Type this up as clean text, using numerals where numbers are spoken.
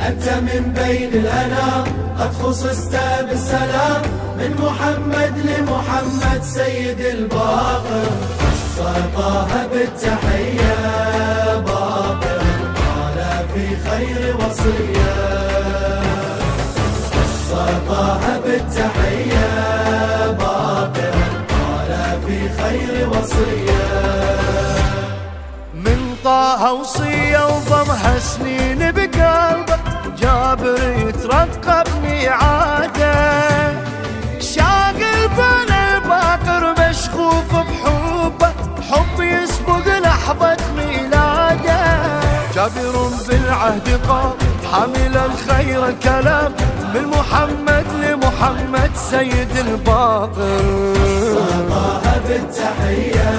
أنت من بين الأنام قد خصصت بالسلام، من محمد لمحمد سيد الباقر. طه بالتحية باقر قال في خير وصية. طه بالتحية باقر قال في خير وصية. من طه وصية وضمها سنين بقلبه، جابر يترقبني عاده. شاغل بين الباقر مشغوف بحبه، حب يسبق لحظة ميلاده. جابر بالعهد قام حامل الخير الكلام، من محمد لمحمد سيد الباقر. طه بالتحية